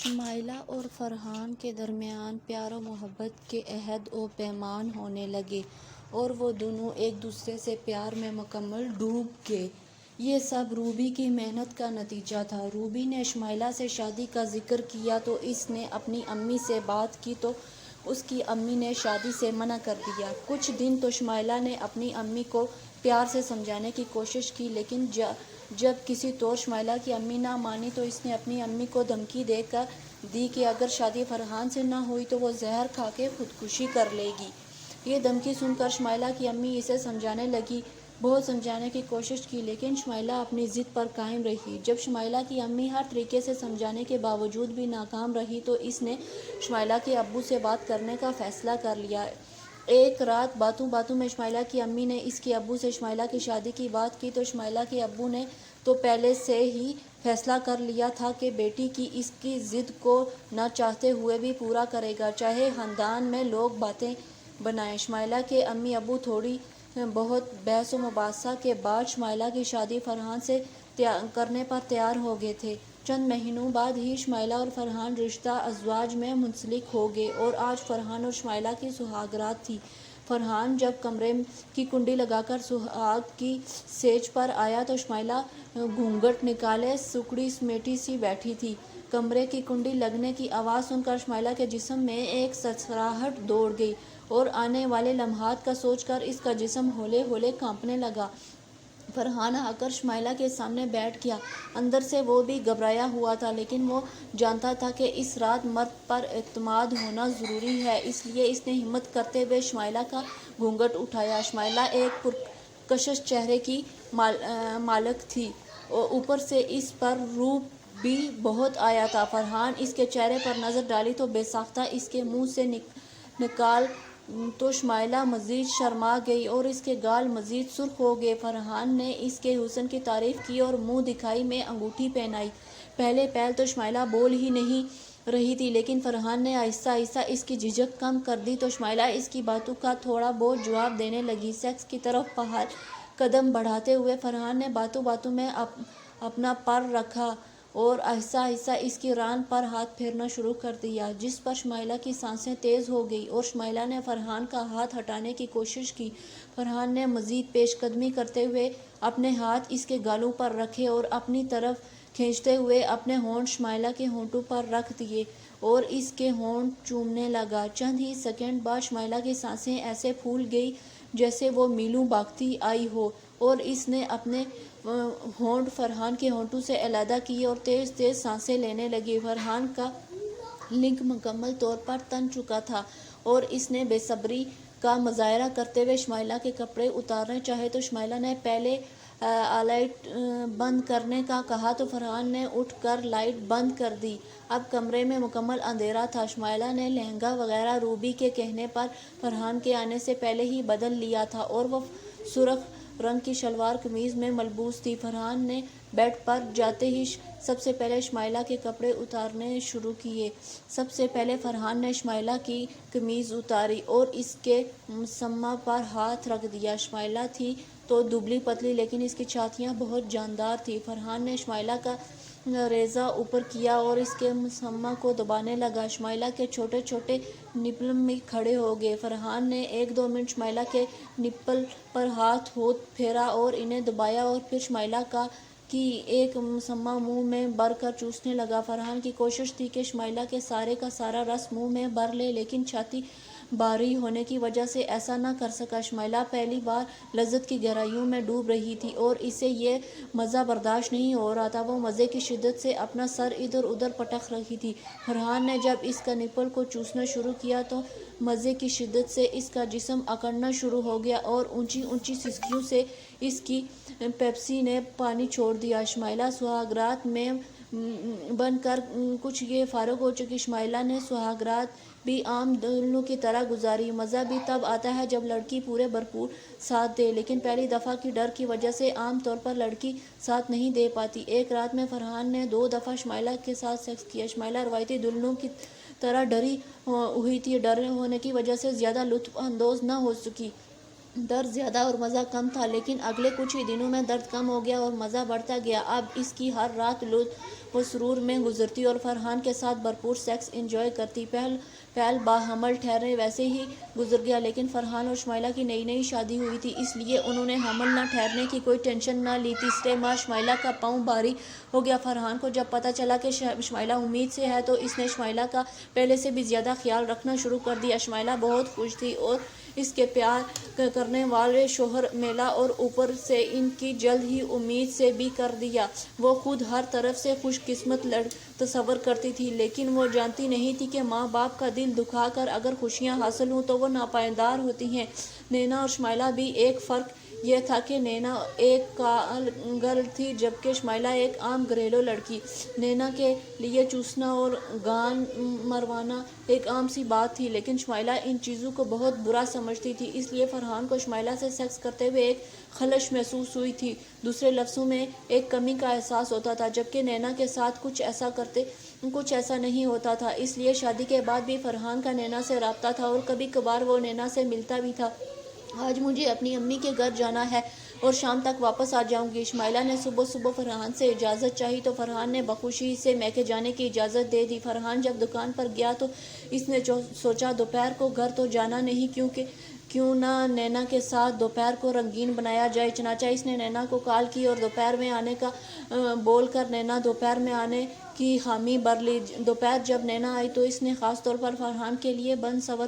شمائلہ اور فرحان کے درمیان پیار و محبت کے عہد و پیمان ہونے لگے اور وہ دونوں ایک دوسرے سے پیار میں مکمل ڈوب گئے۔ یہ سب روبی کی محنت کا نتیجہ تھا۔ روبی نے شمائلہ سے شادی کا ذکر کیا تو اس نے اپنی امی سے بات کی تو اس کی امی نے شادی سے منع کر دیا۔ کچھ دن تو شمائلہ نے اپنی امی کو پیار سے سمجھانے کی کوشش کی، لیکن جب کسی طور شمائلہ کی امی نہ مانی تو اس نے اپنی امی کو دھمکی دے کر دی کہ اگر شادی فرحان سے نہ ہوئی تو وہ زہر کھا کے خودکشی کر لے گی۔ یہ دھمکی سن کر شمائلہ کی امی اسے سمجھانے لگی۔ بہت سمجھانے کی کوشش کی لیکن شمائلہ اپنی ضد پر قائم رہی۔ جب شمائلہ کی امی ہر طریقے سے سمجھانے کے باوجود بھی ناکام رہی تو اس نے شمائلہ کے ابو سے بات کرنے کا فیصلہ کر لیا۔ ایک رات باتوں باتوں میں شمائلہ کی امی نے اس کے ابو سے شمائلہ کی شادی کی بات کی تو شمائلہ کے ابو نے تو پہلے سے ہی فیصلہ کر لیا تھا کہ بیٹی کی اس کی ضد کو نہ چاہتے ہوئے بھی پورا کرے گا، چاہے خاندان میں لوگ باتیں بنائیں۔ شمائلہ کے امی ابو تھوڑی بہت بحث و مباحثہ کے بعد شمائلہ کی شادی فرحان سے کرنے پر تیار ہو گئے تھے۔ چند مہینوں بعد ہی شمائلہ اور فرحان رشتہ ازواج میں منسلک ہو گئے اور آج فرحان اور شمائلہ کی سہاگ رات تھی۔ فرحان جب کمرے کی کنڈی لگا کر سہاگ کی سیج پر آیا تو شمائلہ گھونگھٹ نکالے سکڑی سمیٹی سی بیٹھی تھی۔ کمرے کی کنڈی لگنے کی آواز سن کر شمائلہ کے جسم میں ایک سرسراہٹ دوڑ گئی اور آنے والے لمحات کا سوچ کر اس کا جسم ہولے ہولے کانپنے لگا۔ فرحان آ کر شمائلہ کے سامنے بیٹھ گیا۔ اندر سے وہ بھی گھبرایا ہوا تھا لیکن وہ جانتا تھا کہ اس رات مرد پر اعتماد ہونا ضروری ہے، اس لیے اس نے ہمت کرتے ہوئے شمائلہ کا گھونگھٹ اٹھایا۔ شمائلہ ایک پرکشش چہرے کی مالک تھی، اوپر سے اس پر روب بھی بہت آیا تھا۔ فرحان اس کے چہرے پر نظر ڈالی تو بے ساختہ اس کے منہ سے نکال تو شمائلہ مزید شرما گئی اور اس کے گال مزید سرخ ہو گئے۔ فرحان نے اس کے حسن کی تعریف کی اور منہ دکھائی میں انگوٹھی پہنائی۔ پہلے پہل تو شمائلہ بول ہی نہیں رہی تھی لیکن فرحان نے آہستہ آہستہ اس کی جھجک کم کر دی تو شمائلہ اس کی باتوں کا تھوڑا بہت جواب دینے لگی۔ سیکس کی طرف پہل قدم بڑھاتے ہوئے فرحان نے باتوں باتوں میں اپنا پر رکھا اور آہستہ آہستہ اس کی ران پر ہاتھ پھیرنا شروع کر دیا، جس پر شمائلہ کی سانسیں تیز ہو گئیں اور شمائلہ نے فرحان کا ہاتھ ہٹانے کی کوشش کی۔ فرحان نے مزید پیش قدمی کرتے ہوئے اپنے ہاتھ اس کے گالوں پر رکھے اور اپنی طرف کھینچتے ہوئے اپنے ہونٹ شمائلہ کے ہونٹوں پر رکھ دیے اور اس کے ہونٹ چومنے لگا۔ چند ہی سیکنڈ بعد شمائلہ کی سانسیں ایسے پھول گئیں جیسے وہ میلوں بھاگتی آئی ہو اور اس نے اپنے ہونٹ فرحان کے ہونٹوں سے علیحدہ کیے اور تیز تیز سانسیں لینے لگی۔ فرحان کا لنگ مکمل طور پر تن چکا تھا اور اس نے بے صبری کا مظاہرہ کرتے ہوئے شمائلہ کے کپڑے اتارنے چاہے تو شمائلہ نے پہلے لائٹ بند کرنے کا کہا تو فرحان نے اٹھ کر لائٹ بند کر دی۔ اب کمرے میں مکمل اندھیرا تھا۔ شمائلہ نے لہنگا وغیرہ روبی کے کہنے پر فرحان کے آنے سے پہلے ہی بدل لیا تھا اور وہ سرخ رنگ کی شلوار قمیض میں ملبوس تھی۔ فرحان نے بیڈ پر جاتے ہی سب سے پہلے شمائلہ کے کپڑے اتارنے شروع کیے۔ سب سے پہلے فرحان نے شمائلہ کی قمیض اتاری اور اس کے مسمہ پر ہاتھ رکھ دیا۔ شمائلہ تھی تو دبلی پتلی لیکن اس کی چھاتیاں بہت جاندار تھیں۔ فرحان نے شمائلہ کا ریزہ اوپر کیا اور اس کے مسمہ کو دبانے لگا۔ شمائلہ کے چھوٹے چھوٹے نپل بھی کھڑے ہو گئے۔ فرحان نے 1-2 منٹ شمائلہ کے نپل پر ہاتھ پھیرا اور انہیں دبایا اور پھر شمائلہ کی ایک مسمہ منہ میں بھر کر چوسنے لگا۔ فرحان کی کوشش تھی کہ شمائلہ کے سارے کا سارا رس منہ میں بھر لے لیکن چھاتی بھاری ہونے کی وجہ سے ایسا نہ کر سکا۔ شمائلہ پہلی بار لذت کی گہرائیوں میں ڈوب رہی تھی اور اسے یہ مزہ برداشت نہیں ہو رہا تھا۔ وہ مزے کی شدت سے اپنا سر ادھر ادھر پٹک رہی تھی۔ فرحان نے جب اس کا نپل کو چوسنا شروع کیا تو مزے کی شدت سے اس کا جسم اکڑنا شروع ہو گیا اور اونچی اونچی سسکیوں سے اس کی پیپسی نے پانی چھوڑ دیا۔ شمائلہ سہاگ رات میں بن کر کچھ یہ فارغ ہو چکی۔ شمائلہ نے سہاگ رات بھی عام دلہنوں کی طرح گزاری۔ مزہ بھی تب آتا ہے جب لڑکی پورے بھرپور ساتھ دے، لیکن پہلی دفعہ کی ڈر کی وجہ سے عام طور پر لڑکی ساتھ نہیں دے پاتی۔ ایک رات میں فرحان نے 2 دفعہ شمائلہ کے ساتھ سیکس کیا۔ شمائلہ روایتی دلہنوں کی طرح ڈری ہوئی تھی، ڈر ہونے کی وجہ سے زیادہ لطف اندوز نہ ہو سکی۔ درد زیادہ اور مزہ کم تھا، لیکن اگلے کچھ ہی دنوں میں درد کم ہو گیا اور مزہ بڑھتا گیا۔ اب اس کی ہر رات لطف و سرور میں گزرتی اور فرحان کے ساتھ بھرپور سیکس انجوائے کرتی۔ پہل باحمل ٹھہرے ویسے ہی گزر گیا، لیکن فرحان اور شمائلہ کی نئی شادی ہوئی تھی، اس لیے انہوں نے حمل نہ ٹھہرنے کی کوئی ٹینشن نہ لی۔ تیسرے ماہ شمائلہ کا پاؤں بھاری ہو گیا۔ فرحان کو جب پتہ چلا کہ شمائلہ امید سے ہے تو اس نے شمائلہ کا پہلے سے بھی زیادہ خیال رکھنا شروع کر دیا۔ شمائلہ بہت خوش تھی اور اس کے پیار کرنے والے شوہر ملا اور اوپر سے ان کی جلد ہی امید سے بھی کر دیا۔ وہ خود ہر طرف سے خوش قسمت تصور کرتی تھی، لیکن وہ جانتی نہیں تھی کہ ماں باپ کا دل دکھا کر اگر خوشیاں حاصل ہوں تو وہ ناپائیدار ہوتی ہیں۔ نینا اور شمائلہ بھی ایک فرق یہ تھا کہ نینا ایک کال گرل تھی جبکہ شمائلہ ایک عام گھریلو لڑکی۔ نینا کے لیے چوسنا اور گان مروانا ایک عام سی بات تھی، لیکن شمائلہ ان چیزوں کو بہت برا سمجھتی تھی، اس لیے فرحان کو شمائلہ سے سیکس کرتے ہوئے ایک خلش محسوس ہوئی تھی۔ دوسرے لفظوں میں ایک کمی کا احساس ہوتا تھا، جبکہ نینا کے ساتھ کچھ ایسا نہیں ہوتا تھا۔ اس لیے شادی کے بعد بھی فرحان کا نینا سے رابطہ تھا اور کبھی کبھار وہ نینا سے ملتا بھی تھا۔ آج مجھے اپنی امی کے گھر جانا ہے اور شام تک واپس آ جاؤں گی۔ شمائلہ نے صبح فرحان سے اجازت چاہی تو فرحان نے بخوشی سے میکے جانے کی اجازت دے دی۔ فرحان جب دکان پر گیا تو اس نے سوچا دوپہر کو گھر تو جانا نہیں، کیوں نہ نینا کے ساتھ دوپہر کو رنگین بنایا جائے۔ چنانچہ اس نے نینا کو کال کی اور دوپہر میں آنے کا بول کر نینا دوپہر میں آنے کی حامی بھر لی۔ دوپہر جب نینا آئی تو اس نے خاص طور پر فرحان کے لیے بن سنور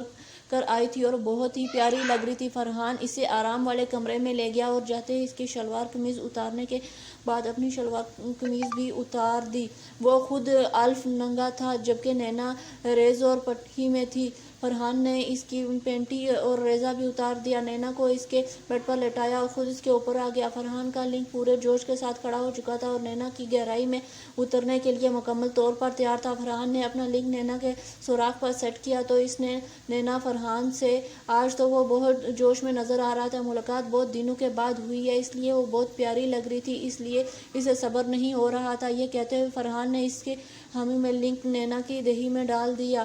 کر آئی تھی اور بہت ہی پیاری لگ رہی تھی۔ فرحان اسے آرام والے کمرے میں لے گیا اور جاتے ہی اس کی شلوار قمیض اتارنے کے بعد اپنی شلوار قمیض بھی اتار دی۔ وہ خود الف ننگا تھا جبکہ نینا ریز اور پٹھی میں تھی۔ فرحان نے اس کی پینٹی اور ریزہ بھی اتار دیا، نینا کو اس کے بیڈ پر لٹایا اور خود اس کے اوپر آ گیا۔ فرحان کا لنگ پورے جوش کے ساتھ کھڑا ہو چکا تھا اور نینا کی گہرائی میں اترنے کے لیے مکمل طور پر تیار تھا۔ فرحان نے اپنا لنگ نینا کے سوراخ پر سیٹ کیا تو اس نے نینا فرحان سے آج تو وہ بہت جوش میں نظر آ رہا تھا۔ ملاقات بہت دنوں کے بعد ہوئی ہے، اس لیے وہ بہت پیاری لگ رہی تھی، اس لیے اسے صبر نہیں ہو رہا تھا۔ یہ کہتے ہوئے فرحان نے اس کی حامی میں لنگ نینا کی دہی میں ڈال دیا۔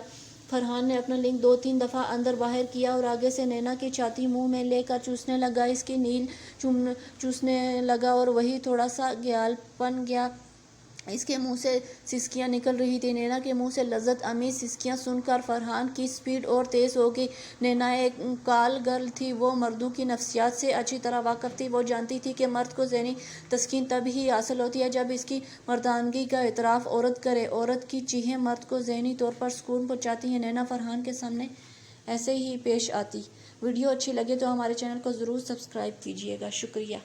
فرحان نے اپنا لنگ 2-3 دفعہ اندر باہر کیا اور آگے سے نینا کی چھاتی منہ میں لے کر چوسنے لگا، اس کی نیل چوسنے لگا اور وہی تھوڑا سا گیال بن گیا۔ اس کے منہ سے سسکیاں نکل رہی تھی۔ نینا کے منہ سے لذت آمیز سسکیاں سن کر فرحان کی سپیڈ اور تیز ہو گئی۔ نینا ایک کال گرل تھی، وہ مردوں کی نفسیات سے اچھی طرح واقف تھی۔ وہ جانتی تھی کہ مرد کو ذہنی تسکین تب ہی حاصل ہوتی ہے جب اس کی مردانگی کا اعتراف عورت کرے۔ عورت کی چیخیں مرد کو ذہنی طور پر سکون پہنچاتی ہیں۔ نینا فرحان کے سامنے ایسے ہی پیش آتی۔ ویڈیو اچھی لگے تو ہمارے چینل کو ضرور سبسکرائب کیجیے گا۔ شکریہ۔